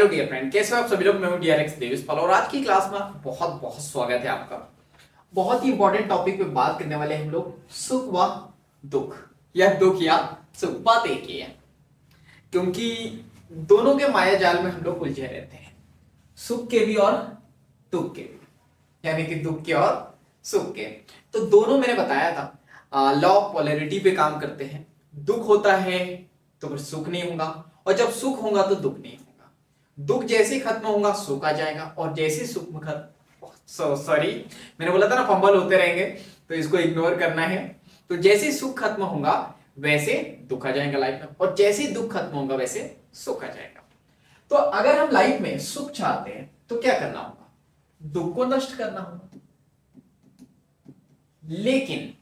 Hello dear friend, कैसे हो आप सभी लोग। मैं हूं डीआरएक्स देविसपाल और आज की क्लास में बहुत बहुत स्वागत है आपका। बहुत ही इंपॉर्टेंट टॉपिक पे बात करने वाले हम लोग सुख व दुख या दुख या सुख। बात एक ही है क्योंकि दोनों के माया जाल में हम लोग उलझे रहते हैं, सुख के भी और दुख के भी, यानी कि दुख के और सुख के। तो दोनों मैंने बताया था लॉ ऑफ पोलैरिटी पे काम करते हैं। दुख होता है तो फिर सुख नहीं होगा, और जब सुख होगा तो दुख नहीं होगा। दुख जैसे ही खत्म होगा सुख आ जाएगा, और जैसे ही सुख सॉरी मैंने बोला था ना फंबल होते रहेंगे, तो इसको इग्नोर करना है। तो जैसे ही सुख खत्म होगा वैसे दुख आ जाएगा लाइफ में, और जैसे ही दुख खत्म होगा वैसे सुख आ जाएगा। तो अगर हम लाइफ में सुख चाहते हैं तो क्या करना होगा? दुख को नष्ट करना होगा। लेकिन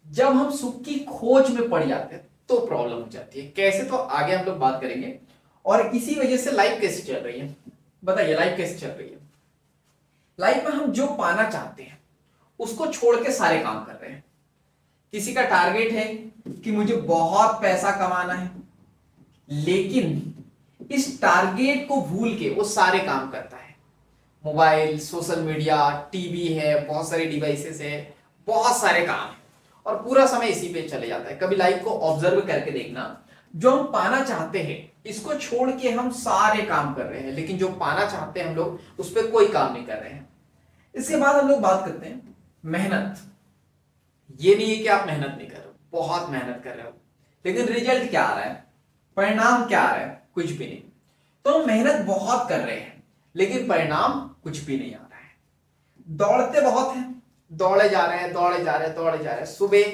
जब हम सुख की खोज में पड़ जाते हैं तो प्रॉब्लम हो जाती है। कैसे, तो आगे हम लोग बात करेंगे। और इसी वजह से लाइफ कैसे चल रही है, बताइए लाइफ कैसे चल रही है। लाइफ में हम जो पाना चाहते हैं उसको छोड़ के सारे काम कर रहे हैं। किसी का टारगेट है कि मुझे बहुत पैसा कमाना है, लेकिन इस टारगेट को भूल के वो सारे काम करता है। मोबाइल, सोशल मीडिया, टीवी है, बहुत सारे डिवाइसेस है, बहुत सारे काम है, और पूरा समय इसी पे चले जाता है। कभी लाइफ को ऑब्जर्व करके देखना, जो हम पाना चाहते हैं इसको छोड़ के हम सारे काम कर रहे हैं, लेकिन जो पाना चाहते हैं हम लोग उस पर कोई काम नहीं कर रहे हैं। इसके बाद हम लोग बात करते हैं मेहनत। ये नहीं है कि आप मेहनत नहीं कर रहे हो, बहुत मेहनत कर रहे हो, लेकिन रिजल्ट क्या आ रहा है, परिणाम क्या आ रहा है? कुछ भी नहीं। तो हम मेहनत बहुत कर रहे हैं लेकिन परिणाम कुछ भी नहीं आ रहा है। दौड़ते बहुत हैं, दौड़े जा रहे हैं, दौड़े जा रहे हैं, दौड़े जा रहे हैं, सुबह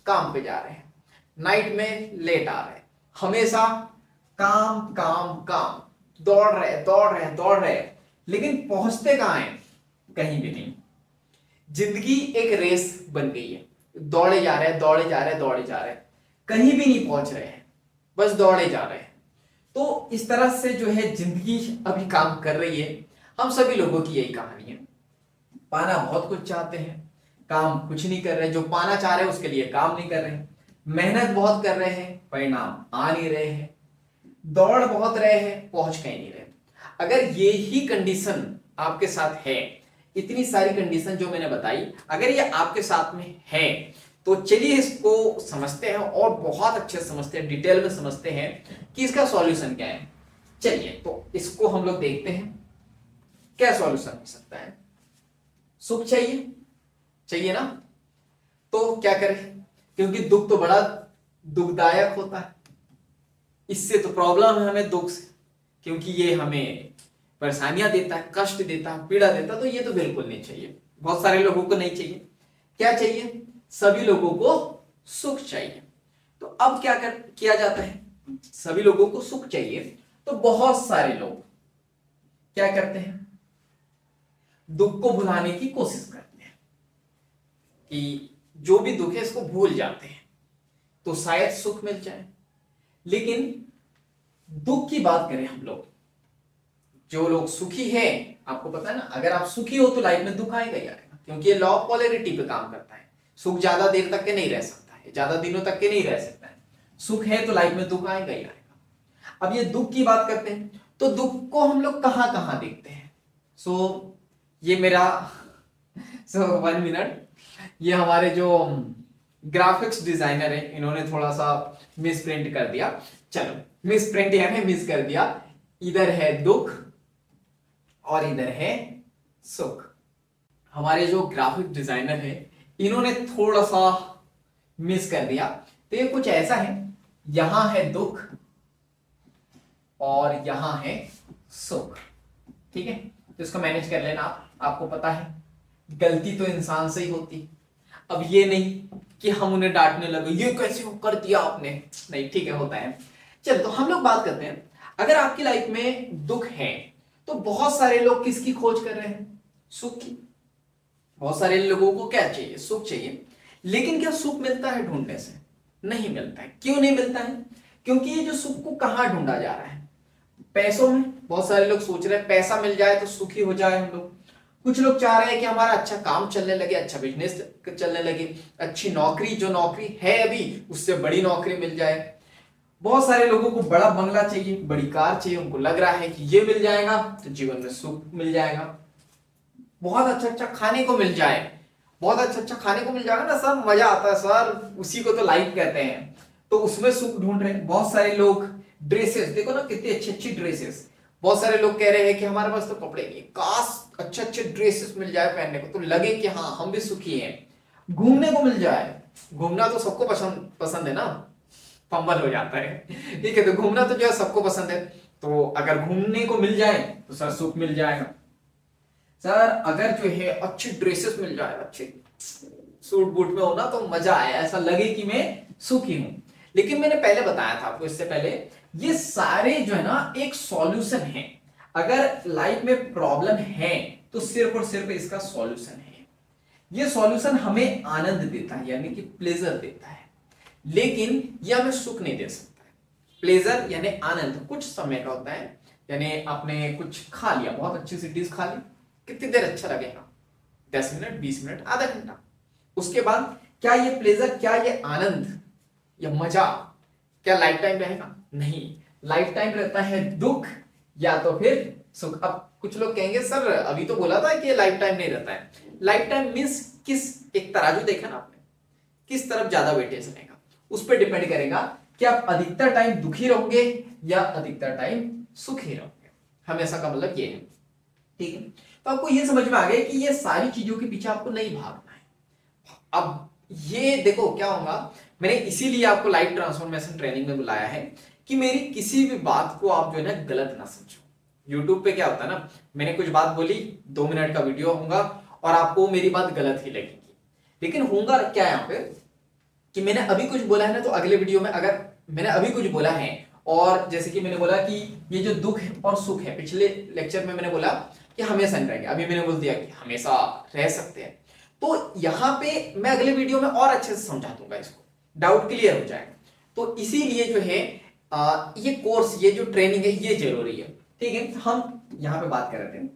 काम पे जा रहे हैं, नाइट में लेट आ रहे हैं, हमेशा काम काम काम, दौड़ रहे दौड़ रहे दौड़ रहे, लेकिन पहुंचते कहां हैं? कहीं भी नहीं। जिंदगी एक रेस बन गई है, दौड़े जा रहे हैं, दौड़े जा रहे हैं, दौड़े जा रहे हैं, कहीं भी नहीं पहुंच रहे हैं, बस दौड़े जा रहे हैं। तो इस तरह से जो है जिंदगी अभी काम कर रही है। हम सभी लोगों की यही कहानी है। पाना बहुत कुछ चाहते हैं, काम कुछ नहीं कर रहे। जो पाना चाह रहे हैं उसके लिए काम नहीं कर रहे हैं। मेहनत बहुत कर रहे हैं, परिणाम आ नहीं रहे हैं। दौड़ बहुत रहे हैं, पहुंच कहीं नहीं रहे। अगर ये ही कंडीशन आपके साथ है, इतनी सारी कंडीशन जो मैंने बताई, अगर ये आपके साथ में है तो चलिए इसको समझते हैं, और बहुत अच्छे से समझते हैं, डिटेल में समझते हैं कि इसका सॉल्यूशन क्या है। चलिए तो इसको हम लोग देखते हैं क्या सॉल्यूशन हो सकता है। सुख चाहिए, चाहिए ना? तो क्या करें, क्योंकि दुख तो बड़ा दुखदायक होता है। इससे तो प्रॉब्लम है हमें दुख से, क्योंकि ये हमें परेशानियां देता है, कष्ट देता है, पीड़ा देता है। तो ये तो बिल्कुल नहीं चाहिए, बहुत सारे लोगों को नहीं चाहिए। क्या चाहिए? सभी लोगों को सुख चाहिए। तो अब क्या किया जाता है? सभी लोगों को सुख चाहिए तो बहुत सारे लोग क्या करते हैं? दुख को भुलाने की कोशिश करते हैं कि जो भी दुख है इसको भूल जाते हैं तो शायद सुख मिल जाए। लेकिन दुख की बात करें हम लोग, जो लोग सुखी है, आपको पता है ना, अगर आप सुखी हो तो लाइफ में दुख आएगा ही आएगा, क्योंकि ये लॉ ऑफ पोलैरिटी पे काम करता है। सुख ज्यादा देर तक के नहीं रह सकता है, ज्यादा दिनों तक के नहीं रह सकता है। सुख है तो लाइफ में दुख आएगा ही आएगा। अब ये दुख की बात करते हैं तो दुख को हम लोग कहां कहां देखते हैं। ये मेरा 1 मिनट, ये हमारे जो ग्राफिक्स डिजाइनर है इन्होंने थोड़ा सा मिस प्रिंट कर दिया। चलो, मिस प्रिंट यानी मिस कर दिया। इधर है दुख और इधर है सुख। हमारे जो ग्राफिक डिजाइनर है इन्होंने थोड़ा सा मिस कर दिया। तो ये कुछ ऐसा है, यहां है दुख और यहां है सुख। ठीक है, तो इसको मैनेज कर लेना आप। आपको पता है गलती तो इंसान से ही होती। अब ये नहीं कि हम उन्हें डांटने लगे, ये कैसे कर दिया आपने, नहीं, ठीक है, होता है। चलो तो हम लोग बात करते हैं, अगर आपकी लाइफ में दुख है तो बहुत सारे लोग किसकी खोज कर रहे हैं? सुख की। बहुत सारे लोगों को क्या चाहिए? सुख चाहिए। लेकिन क्या सुख मिलता है ढूंढने से? नहीं मिलता है। क्यों नहीं मिलता है? क्योंकि ये जो सुख को कहां ढूंढा जा रहा है? पैसों में। बहुत सारे लोग सोच रहे हैं पैसा मिल जाए तो सुखी हो जाए हम लोग। कुछ लोग चाह रहे हैं कि हमारा अच्छा काम चलने लगे, अच्छा बिजनेस चलने लगे, अच्छी नौकरी, जो नौकरी है अभी उससे बड़ी नौकरी मिल जाए। बहुत सारे लोगों को बड़ा बंगला चाहिए, बड़ी कार चाहिए, उनको लग रहा है कि ये मिल जाएगा तो जीवन में सुख मिल जाएगा। बहुत अच्छा अच्छा खाने को मिल जाए, बहुत अच्छा अच्छा खाने को मिल जाएगा ना सर, मजा आता है सर, उसी को तो लाइफ कहते हैं, तो उसमें सुख ढूंढ रहे हैं। बहुत सारे लोग ड्रेसेस, देखो ना कितनी अच्छी अच्छी ड्रेसेस, बहुत सारे लोग कह रहे हैं कि हमारे पास तो कपड़े नहीं, काश अच्छे अच्छे ड्रेसेस मिल जाए पहनने को, तो लगे कि हाँ हम भी सुखी हैं। घूमने को मिल जाए, घूमना तो सबको पसंद पसंद है ना, फंबल हो जाता है, ठीक है, तो घूमना तो जो है सबको पसंद है, तो अगर घूमने को मिल जाए तो सर सुख मिल जाएगा। सर अगर जो है अच्छे ड्रेसेस मिल जाए, अच्छे सूट बूट में होना तो मजा आए, ऐसा लगे कि मैं सुखी हूं। लेकिन मैंने पहले बताया था आपको इससे पहले, ये सारे जो है ना एक सॉल्यूशन है। अगर लाइफ में प्रॉब्लम है तो सिर्फ और सिर्फ इसका सॉल्यूशन है। ये सॉल्यूशन हमें आनंद देता है, यानी कि प्लेजर देता है, लेकिन यह हमें सुख नहीं दे सकता है। प्लेजर यानी आनंद कुछ समय का होता है, यानी आपने कुछ खा लिया, बहुत अच्छी सी डिश खा ली, कितनी देर अच्छा लगेगा, 10 मिनट, 20 मिनट, आधा घंटा। उसके बाद क्या ये प्लेजर, क्या ये आनंद, ये मजा क्या लाइफ टाइम रहेगा? नहीं, लाइफ टाइम रहता है दुख या तो फिर सुख। अब कुछ लोग कहेंगे सर अभी तो बोला था कि ये लाइफ टाइम नहीं रहता है। लाइफ टाइम मीन्स किस, एक तराजू देखा ना आपने, किस तरफ ज्यादा वेटेज रहेगा, उस पर डिपेंड करेगा कि आप अधिकतर टाइम दुखी रहोगे या अधिकतर टाइम सुखी रहोगे। हमेशा का मतलब ये है, ठीक है। तो आपको ये समझ में आ गया कि ये सारी चीजों के पीछे आपको नहीं भागना है। अब ये देखो क्या होगा, मैंने इसीलिए आपको लाइफ ट्रांसफॉर्मेशन ट्रेनिंग में बुलाया है कि मेरी किसी भी बात को आप जो है ना गलत ना समझो। यूट्यूब पे क्या होता है ना, मैंने कुछ बात बोली, 2 मिनट का वीडियो होगा और आपको मेरी बात गलत ही लगेगी, लेकिन होगा क्या यहाँ पे कि मैंने अभी कुछ बोला है ना, तो अगले वीडियो में अगर मैंने अभी कुछ बोला है, और जैसे कि मैंने बोला कि ये जो दुख और सुख है, पिछले लेक्चर में मैंने बोला कि हमेशा नहीं रहेंगे, अभी मैंने बोल दिया कि हमेशा रह सकते हैं, तो यहां पे मैं अगले वीडियो में और अच्छे से समझा दूंगा, इसको डाउट क्लियर हो जाएगा। तो इसीलिए जो है ये कोर्स, ये जो ट्रेनिंग है ये जरूरी है, ठीक है। हम यहाँ पे बात कर रहे थे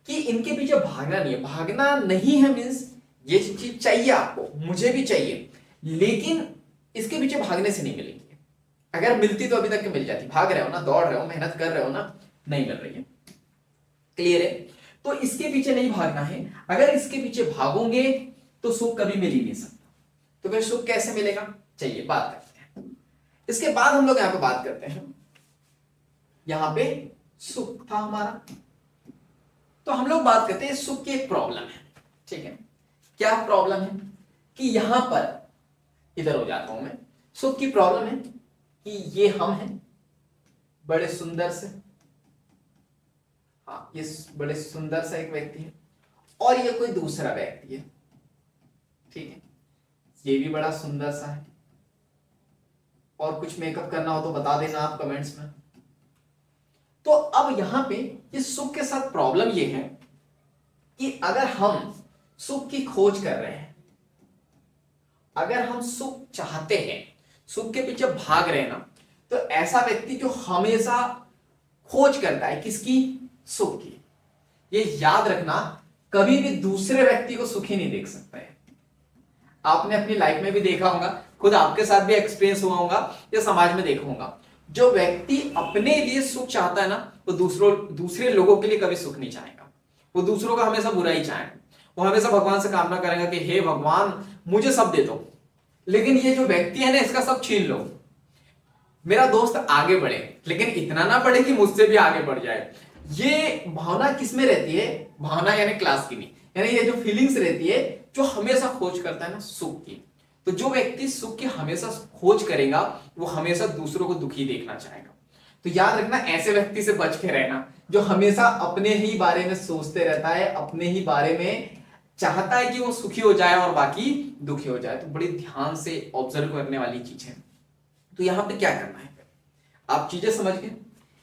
कि इनके पीछे भागना नहीं है, भागना नहीं है मीन्स ये चीज चाहिए आपको, मुझे भी चाहिए, लेकिन इसके पीछे भागने से नहीं मिलेगी। अगर मिलती तो अभी तक मिल जाती, भाग रहे हो ना, दौड़ रहे हो, मेहनत कर रहे हो ना, नहीं मिल रही है, क्लियर है। तो इसके पीछे नहीं भागना है, अगर इसके पीछे भागोगे तो सुख कभी मिल ही नहीं सकता। तो फिर सुख कैसे मिलेगा, चलिए बात करते हैं। इसके बाद हम लोग यहां पे बात करते हैं, यहां पे सुख था हमारा, तो हम लोग बात करते हैं सुख की एक प्रॉब्लम है, ठीक है। क्या प्रॉब्लम है कि यहां पर, इधर हो जाता हूं मैं, सुख की प्रॉब्लम है कि ये हम हैं बड़े सुंदर से, हाँ ये बड़े सुंदर सा एक व्यक्ति है, और ये कोई दूसरा व्यक्ति है, ठीक है, ये भी बड़ा सुंदर सा है, और कुछ मेकअप करना हो तो बता देना आप कमेंट्स में। तो अब यहां पे इस सुख के साथ प्रॉब्लम ये है कि अगर हम सुख की खोज कर रहे हैं, अगर हम सुख चाहते हैं, सुख के पीछे भाग रहे हैं ना, तो ऐसा व्यक्ति जो हमेशा खोज करता है किसकी, सुख की, ये याद रखना, कभी भी दूसरे व्यक्ति को सुखी नहीं देख सकता है। आपने अपनी लाइफ में भी देखा होगा, खुद आपके साथ भी एक्सपीरियंस हुआ होगा, या समाज में देखा होगा, जो व्यक्ति अपने लिए सुख चाहता है ना, वो दूसरे लोगों के लिए कभी सुख नहीं चाहेगा, वो दूसरों का हमेशा बुरा ही चाहेगा, वो हमेशा भगवान से कामना करेगा कि हे भगवान मुझे सब दे दो, लेकिन ये जो व्यक्ति है ना इसका सब छीन लो, मेरा दोस्त आगे बढ़े लेकिन इतना ना बढ़े कि मुझसे भी आगे बढ़ जाए। ये भावना किसमें रहती है, भावना यानी क्लास की नहीं, यानी ये जो फीलिंग्स रहती है, जो हमेशा खोज करता है ना सुख की, तो जो व्यक्ति सुख की हमेशा खोज करेगा वो हमेशा दूसरों को दुखी देखना चाहेगा। तो याद रखना, ऐसे व्यक्ति से बच के रहना जो हमेशा अपने ही बारे में सोचते रहता है, अपने ही बारे में चाहता है कि वो सुखी हो जाए और बाकी दुखी हो जाए। तो बड़ी ध्यान से ऑब्जर्व करने वाली चीज है। तो यहां पे क्या करना है, आप चीजें समझ गए,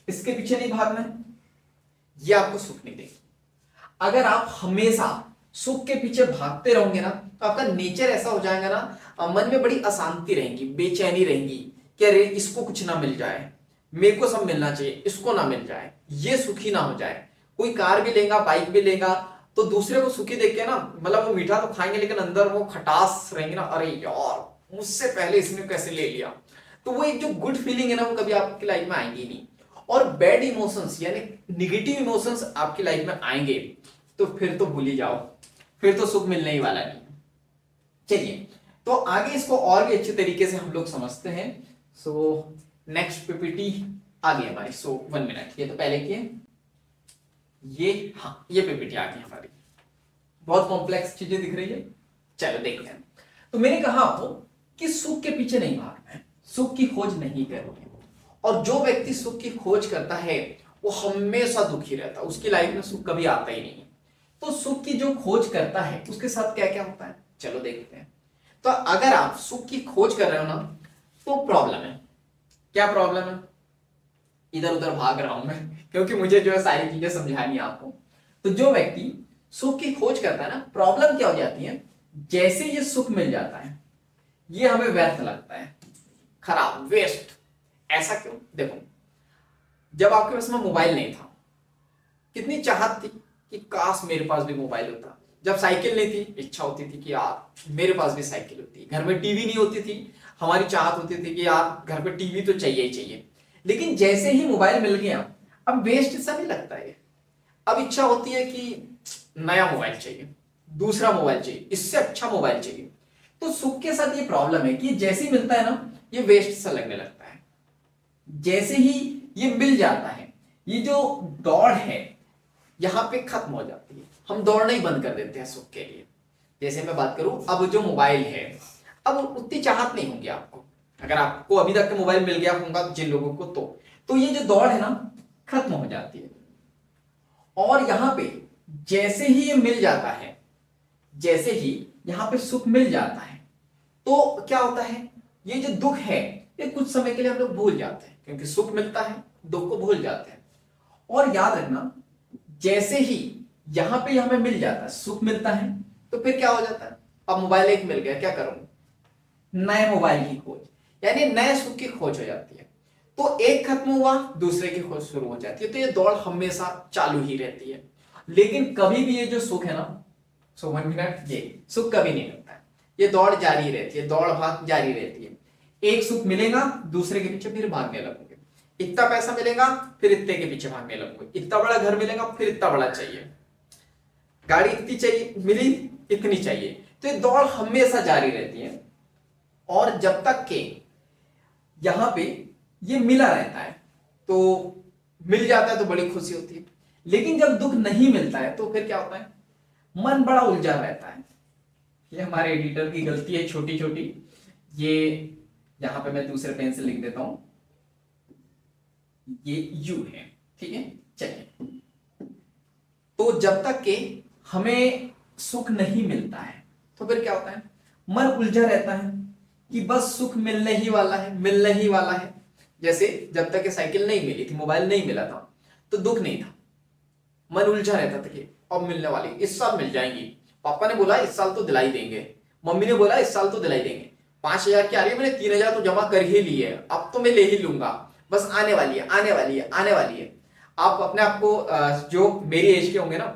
इसके पीछे नहीं भागना है, ये आपको सुख नहीं देगी। अगर आप हमेशा सुख के पीछे भागते रहोगे ना, तो आपका नेचर ऐसा हो जाएगा ना, मन में बड़ी अशांति रहेगी, बेचैनी रहेगी कि अरे इसको कुछ ना मिल जाए, मेरे को सब मिलना चाहिए, इसको ना मिल जाए, ये सुखी ना हो जाए। कोई कार भी लेगा, बाइक भी लेगा, तो दूसरे को सुखी देख के ना, मतलब वो मीठा तो खाएंगे लेकिन अंदर वो खटास रहेंगे ना, अरे यार मुझसे पहले इसने कैसे ले लिया, तो वो एक जो गुड फीलिंग है ना, वो कभी आपकी लाइफ में आएंगी नहीं। और बैड इमोशंस यानी निगेटिव इमोशंस आपकी लाइफ में आएंगे तो फिर तो भूल ही जाओ, फिर तो सुख मिलने ही वाला नहीं। चलिए, तो आगे इसको और भी अच्छे तरीके से हम लोग समझते हैं। सो नेक्स्ट पीपीटी आ गई हमारी। सो 1 मिनट, ये तो पहले किए, ये हाँ ये पीपीटी आ गई हमारी। बहुत कॉम्प्लेक्स चीजें दिख रही है, चलो देखते हैं। तो मैंने कहा आपको कि सुख के पीछे नहीं भागना है, सुख की खोज नहीं करनी है। और जो व्यक्ति सुख की खोज करता है वो हमेशा दुखी रहता है, उसकी लाइफ में सुख कभी आता ही नहीं। तो सुख की जो खोज करता है उसके साथ क्या क्या होता है, चलो देखते हैं। तो अगर आप सुख की खोज कर रहे हो ना, तो प्रॉब्लम है। क्या प्रॉब्लम है? इधर उधर भाग रहा हूं मैं क्योंकि मुझे जो है सारी चीजें समझानी है आपको। तो जो व्यक्ति सुख की खोज करता है ना, प्रॉब्लम क्या हो जाती है, जैसे ये सुख मिल जाता है ये हमें व्यर्थ लगता है, खराब, वेस्ट। ऐसा क्यों? देखो, जब आपके पास में मोबाइल नहीं था, कितनी चाहत थी कि काश मेरे पास भी मोबाइल होता। जब साइकिल नहीं थी, इच्छा होती थी कि यार मेरे पास भी साइकिल होती। घर में टीवी नहीं होती थी, हमारी चाहत होती थी कि यार घर पे टीवी तो चाहिए ही चाहिए। लेकिन जैसे ही मोबाइल मिल गया, अब वेस्ट सा नहीं लगता है। अब इच्छा होती है कि नया मोबाइल चाहिए, दूसरा मोबाइल चाहिए, इससे अच्छा मोबाइल चाहिए। तो सुख के साथ ये प्रॉब्लम है कि जैसे ही मिलता है ना, ये वेस्ट सा लगने लगता है। जैसे ही ये मिल जाता है, ये जो दौड़ है यहां पे खत्म हो जाती है। हम दौड़ना ही बंद कर देते हैं सुख के लिए। जैसे मैं बात करूं, अब जो मोबाइल है, अब उतनी चाहत नहीं होगी आपको। अगर आपको अभी तक मोबाइल मिल गया होगा जिन लोगों को, तो ये जो दौड़ है ना, खत्म हो जाती है। और यहां पे जैसे ही ये मिल जाता है, जैसे ही यहां पे सुख मिल जाता है, तो क्या होता है, ये जो दुख है ये कुछ समय के लिए हम लोग भूल जाते हैं, क्योंकि सुख मिलता है दुख को भूल जाते हैं। और याद रखना, जैसे ही यहां पे हमें मिल जाता है, सुख मिलता है, तो फिर क्या हो जाता है, अब मोबाइल एक मिल गया, क्या करूंगा, नए मोबाइल की खोज, यानी नए सुख की खोज हो जाती है। तो एक खत्म हुआ, दूसरे की खोज शुरू हो जाती है। तो ये दौड़ हमेशा चालू ही रहती है। लेकिन कभी भी ये जो सुख है ना, सो 1 मिनट, ये सुख कभी नहीं मिलता है। ये दौड़ जारी रहती है, दौड़ भाग जारी रहती है। एक सुख मिलेगा, दूसरे के पीछे फिर भागने लगोगे। इतना पैसा मिलेगा, फिर इतने के पीछे भागने लगोगे। इतना बड़ा घर मिलेगा, फिर इतना बड़ा चाहिए। गाड़ी इतनी चाहिए, मिली इतनी चाहिए। तो ये दौड़ हमेशा जारी रहती है। और जब तक के यहां पे ये मिला रहता है, तो मिल जाता है तो बड़ी खुशी होती है। लेकिन जब दुख नहीं मिलता है तो फिर क्या होता है, मन बड़ा उलझा रहता है। ये हमारे एडिटर की गलती है छोटी छोटी। ये यहां पे मैं दूसरे पेन से लिख देता हूं, ये यू है, ठीक है। चलिए, तो जब तक के हमें सुख नहीं मिलता है तो फिर क्या होता है, मन उलझा रहता है कि बस सुख मिलने ही वाला है, मिलने ही वाला है। जैसे जब तक ये साइकिल नहीं मिली थी, मोबाइल नहीं मिला था, तो दुख नहीं था, मन उलझा रहता था कि अब मिलने वाली, इस साल मिल जाएंगी। पापा ने बोला इस साल तो दिलाई देंगे, मम्मी ने बोला इस साल तो दिलाई देंगे। 5,000 की आ रही है, मैंने 3,000 तो जमा कर ही ली है, अब तो मैं ले ही लूंगा, बस आने वाली है, आने वाली है, आने वाली है। आप अपने आप को, जो मेरी एज के होंगे ना,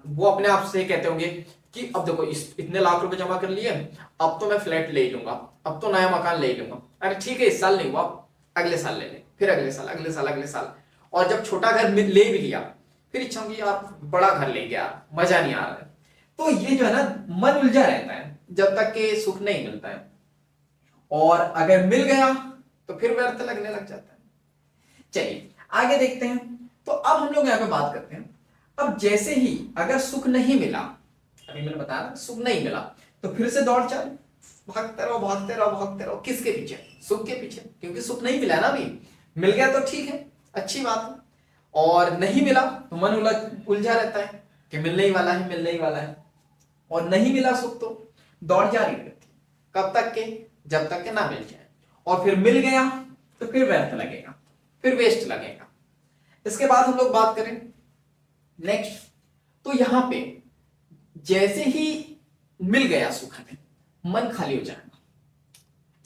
वो अपने आप से कहते होंगे कि अब देखो इतने लाख रुपए जमा कर लिए, अब तो मैं फ्लैट ले लूंगा, अब तो नया मकान ले लूंगा। अरे ठीक है, इस साल नहीं हुआ, अगले साल ले ले, फिर अगले साल, अगले साल, अगले साल। और जब छोटा घर ले भी लिया, फिर इच्छा होगी यार बड़ा घर ले गया, मजा नहीं आ रहा है। तो ये जो है ना, मन उलझा रहता है जब तक के सुख नहीं मिलता है। और अगर मिल गया तो फिर व्यर्थ लगने लग जाता है। चलिए आगे देखते हैं। तो अब हम लोग यहां पे बात करते हैं, अब जैसे ही अगर सुख नहीं मिला, अभी मैंने बताया सुख नहीं मिला, तो फिर से दौड़ चालू, भागते रहो, भागते रहो, भागते रहो। किसके पीछे? सुख के पीछे, क्योंकि सुख नहीं मिला ना अभी। मिल गया तो ठीक है, अच्छी बात है। और नहीं मिला तो मन उलझा रहता है कि मिलने ही वाला है, मिलने ही वाला है। और नहीं मिला सुख तो दौड़ जारी रहती है। कब तक के? जब तक के ना मिल जाए। और फिर मिल गया तो फिर व्यर्थ लगेगा, फिर वेस्ट लगेगा। इसके बाद हम लोग बात करें नेक्स्ट, तो यहां पे जैसे ही मिल गया सुख हमें, मन खाली हो जाएगा।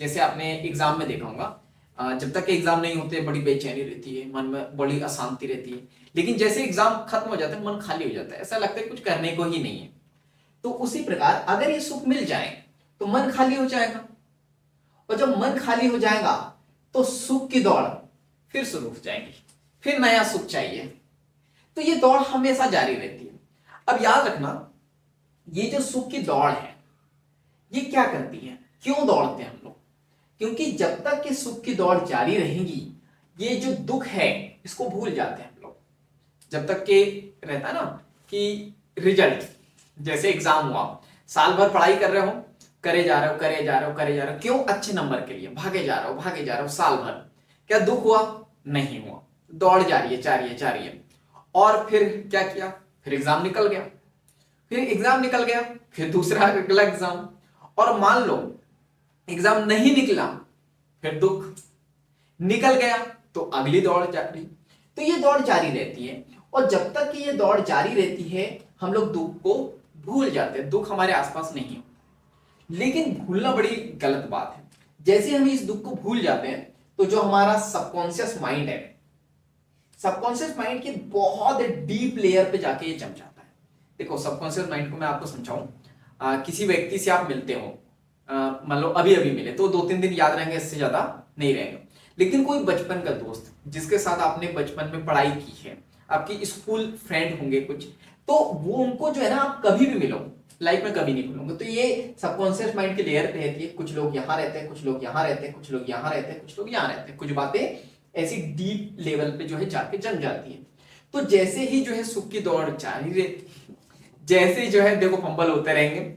जैसे आपने एग्जाम में देखा होगा, जब तक एग्जाम नहीं होते बड़ी बेचैनी रहती है, मन में बड़ी अशांति रहती है। लेकिन जैसे एग्जाम खत्म हो जाता है, मन खाली हो जाता है, ऐसा लगता है कुछ करने को ही नहीं है। तो उसी प्रकार अगर ये सुख मिल जाए तो मन खाली हो जाएगा। और जब मन खाली हो जाएगा तो सुख की दौड़ फिर शुरू हो जाएगी, फिर नया सुख चाहिए। तो ये दौड़ हमेशा जारी रहती है। अब याद रखना, ये जो सुख की दौड़ है ये क्या करती है, क्यों दौड़ते हैं हम लोग? क्योंकि जब तक कि सुख की दौड़ जारी रहेगी, ये जो दुख है इसको भूल जाते हैं हम लोग। जब तक कि रहता है ना कि रिजल्ट, जैसे एग्जाम हुआ, साल भर पढ़ाई कर रहे हो, करे जा रहे हो, करे जा रहे हो, करे जा रहे हो, क्यों? अच्छे नंबर के लिए भागे जा रहे हो, भागे जा रहे हो साल भर। क्या दुख हुआ? नहीं हुआ। दौड़ जारी है, जारी है, जारी है। और फिर क्या किया? फिर एग्जाम निकल गया, फिर एग्जाम निकल गया, फिर दूसरा अगला एग्जाम, और मान लो एग्जाम नहीं निकला, फिर दुख निकल गया तो अगली दौड़ जारी। तो ये दौड़ जारी रहती है, और जब तक कि ये दौड़ जारी रहती है हम लोग दुख को भूल जाते हैं, दुख हमारे आसपास नहीं होता। लेकिन भूलना बड़ी गलत बात है। जैसे हम इस दुख को भूल जाते हैं तो जो हमारा सबकॉन्शियस माइंड है, सबकॉन्शियस माइंड के बहुत डीप लेयर पे जाके ये जम जाता है। देखो सबकॉन्शियस माइंड को मैं आपको समझाऊं, किसी व्यक्ति से आप मिलते हो, मान लो अभी अभी मिले, तो 2-3 दिन याद रहेंगे, इससे ज्यादा नहीं रहेंगे। लेकिन कोई बचपन का दोस्त जिसके साथ आपने बचपन में पढ़ाई की है, आपकी स्कूल फ्रेंड होंगे कुछ, तो वो उनको जो है ना आप कभी भी मिलो, लाइफ में कभी नहीं भूलोगे। तो ये सबकॉन्शियस माइंड के लेयर पे रहती है। कुछ लोग यहाँ रहते हैं, कुछ लोग यहाँ रहते हैं, कुछ लोग यहाँ रहते हैं, कुछ लोग यहाँ रहते हैं। कुछ बातें ऐसी डीप लेवल पे जो है जाके जम जाती है। तो जैसे ही जो है सुख की दौड़ जारी रहती है, जैसे ही जो है देखो फंबल होते रहेंगे,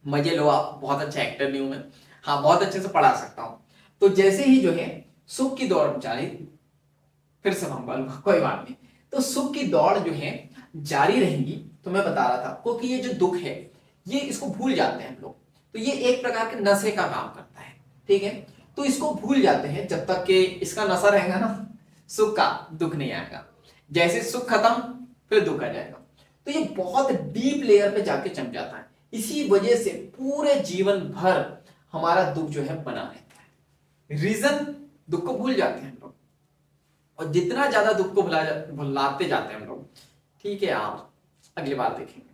मजे लो आप, बहुत अच्छा एक्टर नहीं हूं मैं, हाँ बहुत अच्छे से पढ़ा सकता हूं। तो जैसे ही जो है सुख की दौड़ जारी, फिर से फंबल, कोई बात नहीं। तो सुख की दौड़ जो है जारी रहेंगी। तो मैं बता रहा था आपको कि ये जो दुख है ये इसको भूल जाते हैं हम लोग। तो ये एक प्रकार के नशे का काम करता है, ठीक है। तो इसको भूल जाते हैं जब तक कि इसका नशा रहेगा ना, सुख का, दुख नहीं आएगा। जैसे सुख खत्म फिर दुख आ जाएगा। तो ये बहुत डीप लेयर पे जाके जम जाता है। इसी वजह से पूरे जीवन भर हमारा दुख जो है बना रहता है। रीजन, दुख को भूल जाते हैं हम लोग, और जितना ज्यादा दुख को भुलाते जाते हैं हम लोग, ठीक है यार अगली बार देखेंगे,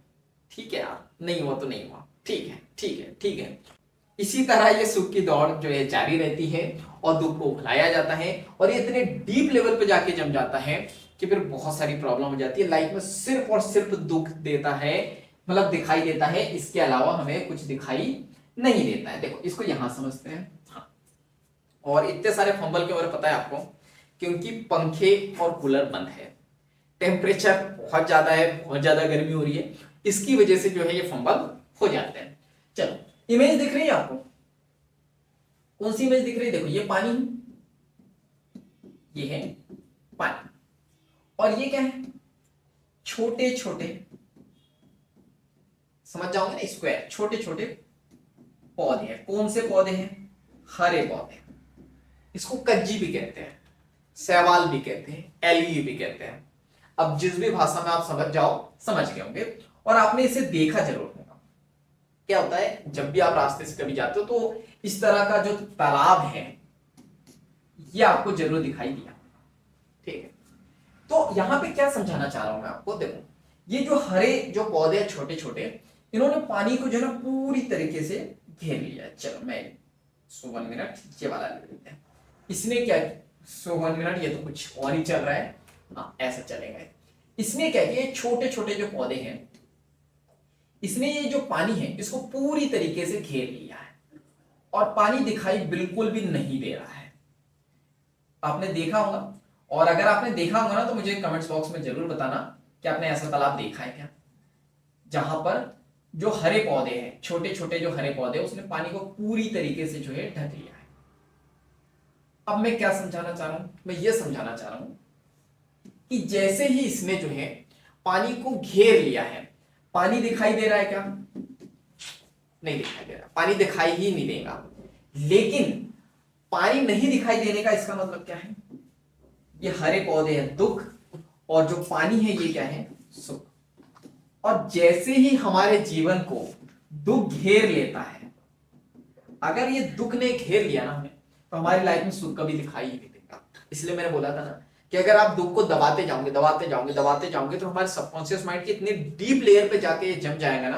ठीक है यार नहीं हुआ तो नहीं हुआ, ठीक है, ठीक है, ठीक है। इसी तरह ये सुख की दौड़ जो है जारी रहती है और दुख को भुलाया जाता है, और ये इतने डीप लेवल पे जाके जम जाता है कि फिर बहुत सारी प्रॉब्लम हो जाती है लाइफ में। सिर्फ और सिर्फ दुख देता है, मतलब दिखाई देता है, इसके अलावा हमें कुछ दिखाई नहीं देता है। देखो इसको यहां समझते हैं, हाँ। और इतने सारे फंबल के बारे में पता है आपको, क्योंकि पंखे और कूलर बंद है, टेम्परेचर बहुत ज्यादा है, बहुत ज्यादा गर्मी हो रही है, इसकी वजह से जो है ये फंबल हो जाते हैं। चलो इमेज दिख रही है आपको? कौन सी इमेज दिख रही है? देखो ये पानी, ये है पानी, और ये क्या है? छोटे छोटे, समझ जाओगे ना, स्क्वायर, छोटे छोटे पौधे हैं। कौन से पौधे हैं? हरे पौधे। इसको कज्जी भी कहते हैं, शैवाल भी कहते हैं, एलगी भी कहते हैं। अब जिस भी भाषा में आप समझ जाओ, समझ गए होंगे। और आपने इसे देखा जरूर होगा। क्या होता है, जब भी आप रास्ते से कभी जाते हो तो इस तरह का जो तालाब है ये आपको जरूर दिखाई दिया, ठीक है। तो यहां पे क्या समझाना चाह रहा हूं मैं आपको, देखो ये जो हरे जो पौधे हैं छोटे छोटे, इन्होंने पानी को जो है ना पूरी तरीके से घेर लिया है। चलो मैं 1 मिनट ये वाला ले लेते हैं। इसने क्या, 1 मिनट, ये तो कुछ और ही चल रहा है, हाँ ऐसा चलेगा। इसने क्या किया, छोटे छोटे जो पौधे हैं, इसने ये जो पानी है इसको पूरी तरीके से घेर लिया है, और पानी दिखाई बिल्कुल भी नहीं दे रहा है। आपने देखा होगा, और अगर आपने देखा होगा ना तो मुझे कमेंट्स बॉक्स में जरूर बताना कि आपने ऐसा तालाब देखा है क्या, जहां पर जो हरे पौधे हैं, छोटे छोटे जो हरे पौधे, उसने पानी को पूरी तरीके से जो है ढक लिया है। अब मैं क्या समझाना चाह रहा हूं, मैं ये समझाना चाह रहा हूं कि जैसे ही इसने जो है पानी को घेर लिया है, पानी दिखाई दे रहा है क्या? नहीं दिखाई दे रहा, पानी दिखाई ही नहीं देगा। लेकिन पानी नहीं दिखाई देने का इसका मतलब क्या है? ये हरे पौधे हैं दुख, और जो पानी है ये क्या है? सुख। और जैसे ही हमारे जीवन को दुख घेर लेता है, अगर ये दुख ने घेर लिया ना हमें, तो हमारी लाइफ में सुख कभी दिखाई ही नहीं देगा। इसलिए मैंने बोला था ना कि अगर आप दुख को दबाते जाओगे, दबाते जाओगे, दबाते जाओगे, तो हमारे सबकॉन्शियस माइंड के इतने डीप लेयर पे जाके ये जम जाएगा ना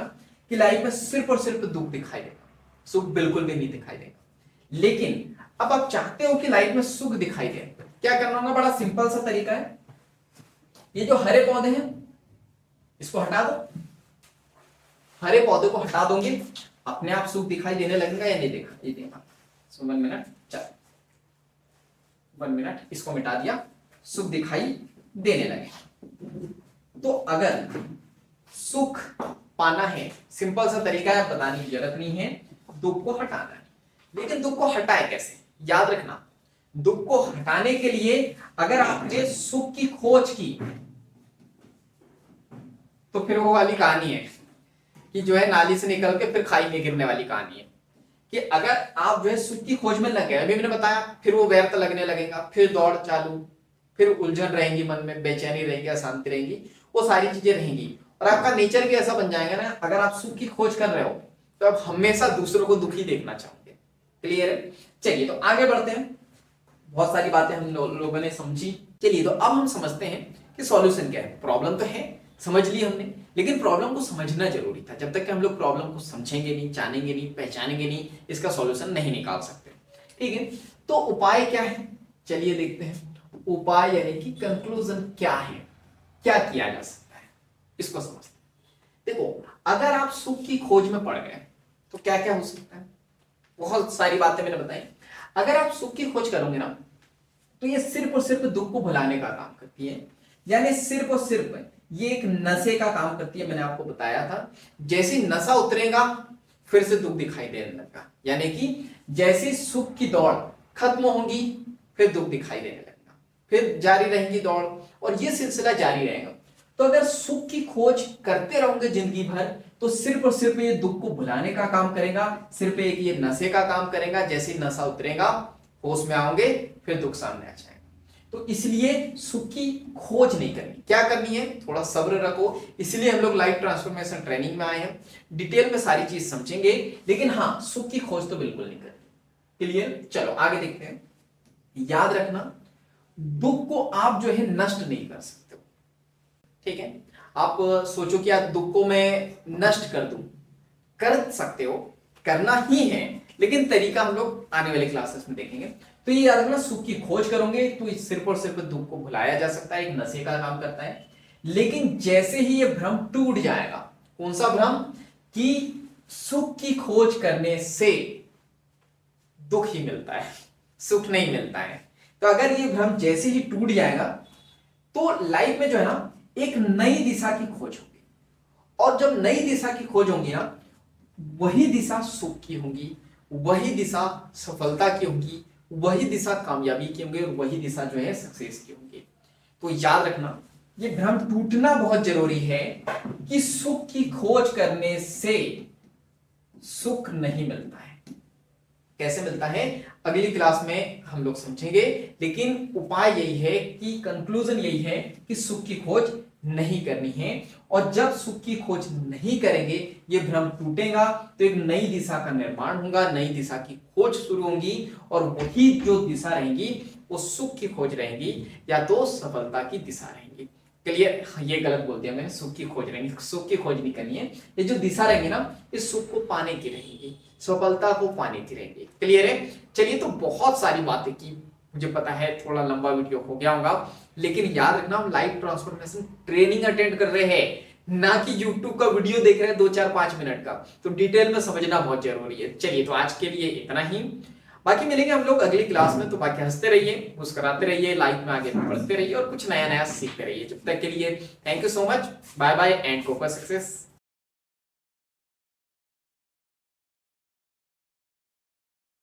कि लाइफ में सिर्फ और सिर्फ दुख दिखाई देगा, सुख बिल्कुल भी नहीं दिखाई देगा। लेकिन अब आप चाहते हो कि लाइफ में सुख दिखाई दे, क्या करना होगा? बड़ा सिंपल सा तरीका है, ये जो हरे पौधे हैं इसको हटा दो। हरे पौधे को हटा दोगे, अपने आप सुख दिखाई देने लगेगा या नहीं देखा? ये देखा। सो 1 मिनट, चल 1 मिनट, इसको मिटा दिया, सुख दिखाई देने लगे। तो अगर सुख पाना है, सिंपल सा तरीका है, बताने की जरूरत नहीं है, दुख को हटाना है। लेकिन दुख को हटाए कैसे? याद रखना, दुख को हटाने के लिए अगर आपने सुख की खोज की तो फिर वो वाली कहानी है कि जो है नाली से निकल के फिर खाई में गिरने वाली कहानी है। कि अगर आप जो है सुख की खोज में लग गए, अभी मैंने बताया, फिर वो व्यर्थ लगने लगेगा, फिर दौड़ चालू, फिर उलझन रहेंगी मन में, बेचैनी रहेगी, अशांति रहेगी, वो सारी चीजें रहेंगी। और आपका नेचर भी ऐसा बन जाएगा ना, अगर आप सुख की खोज कर रहे हो तो आप हमेशा दूसरों को दुखी देखना चाहोगे। क्लियर है? चलिए तो आगे बढ़ते हैं। बहुत सारी बातें हम लोगों ने समझी। चलिए तो अब हम समझते हैं कि सॉल्यूशन क्या है। प्रॉब्लम तो है, समझ ली हमने, लेकिन प्रॉब्लम को समझना जरूरी था। जब तक कि हम लोग प्रॉब्लम को समझेंगे नहीं, जानेंगे नहीं, पहचानेंगे नहीं, इसका सॉल्यूशन नहीं निकाल सकते। ठीक है, तो उपाय क्या है? चलिए देखते हैं उपाय, यानी कि कंक्लूजन क्या है, क्या किया जा सकता है, इसको समझते हैं। देखो, अगर आप सुख की खोज में पड़ गए तो क्या क्या हो सकता है? बहुत सारी बातें मैंने बताई। अगर आप सुख की खोज करोगे ना, तो ये सिर्फ और सिर्फ दुख को भुलाने का काम करती है। यानी सिर्फ और सिर्फ ये एक नशे का काम करती है। मैंने आपको बताया था, जैसे नशा उतरेगा फिर से दुख दिखाई देने लगेगा। यानी कि जैसे सुख की दौड़ खत्म होगी फिर दुख दिखाई देने लगेगा, फिर जारी रहेगी दौड़, और ये सिलसिला जारी रहेगा। तो अगर सुख की खोज करते रहोगे जिंदगी भर, तो सिर्फ और सिर्फ ये दुख को भुलाने का काम करेगा, सिर्फ एक ये नशे का काम करेगा। जैसे नशा उतरेगा, होश में आओगे, फिर दुख सामने आ जाएगा। तो इसलिए सुख की खोज नहीं करनी। क्या करनी है? थोड़ा सब्र रखो। इसलिए हम लोग लाइफ ट्रांसफॉर्मेशन ट्रेनिंग में आए हैं, डिटेल में सारी चीज समझेंगे, लेकिन हाँ, सुख की खोज तो बिल्कुल नहीं करनी। क्लियर? चलो आगे देखते हैं। याद रखना, दुख को आप जो है नष्ट नहीं कर सकते हो। ठीक है, आप सोचो कि यार दुख को मैं नष्ट कर दूं, कर सकते हो, करना ही है, लेकिन तरीका हम लोग आने वाले क्लासेस में देखेंगे। तो ये याद रखना, सुख की खोज करोगे तो सिर्फ और सिर्फ दुख को भुलाया जा सकता है, एक नशे का काम करता है। लेकिन जैसे ही ये भ्रम टूट जाएगा, कौन सा भ्रम? कि सुख की खोज करने से दुख ही मिलता है, सुख नहीं मिलता है। तो अगर ये भ्रम जैसे ही टूट जाएगा, तो लाइफ में जो है ना, एक नई दिशा की खोज होगी। और जब नई दिशा की खोज होगी ना, वही दिशा सुख की होगी, वही दिशा सफलता की होगी, वही दिशा कामयाबी की होगी, और वही दिशा जो है सक्सेस की होगी। तो याद रखना, ये भ्रम टूटना बहुत जरूरी है कि सुख की खोज करने से सुख नहीं मिलता है। कैसे मिलता है, अगली क्लास में हम लोग समझेंगे। लेकिन उपाय यही है कि कंक्लूजन यही है कि सुख की खोज नहीं करनी है। और जब सुख की खोज नहीं करेंगे, ये भ्रम टूटेगा, तो एक नई दिशा का निर्माण होगा, नई दिशा की खोज शुरू होगी, और वही जो दिशा रहेगी वो सुख की खोज रहेगी, या तो सफलता की दिशा रहेगी। क्लियर? ये गलत बोल दिया मैंने, सुख की खोज रहेंगी, सुख की खोज नहीं करनी है। ये जो दिशा रहेगी ना, इस सुख को पाने की रहेगी, सफलता को पाने की रहेगी। क्लियर है? चलिए, तो बहुत सारी बातें की, मुझे पता है थोड़ा लंबा वीडियो हो गया होगा, लेकिन याद रखना, हम लाइफ ट्रांसफॉर्मेशन ट्रेनिंग अटेंड कर रहे हैं, ना कि यूट्यूब का वीडियो देख रहे हैं 2-4-5 मिनट का। तो डिटेल में समझना बहुत जरूरी है। चलिए, तो आज के लिए इतना ही, बाकी मिलेंगे हम लोग अगली क्लास में। तो बाकी हंसते रहिए, मुस्कुराते रहिए, लाइफ में आगे बढ़ते रहिए, और कुछ नया नया सीखते रहिए। जब तक के लिए thank you so much, bye bye and go for success.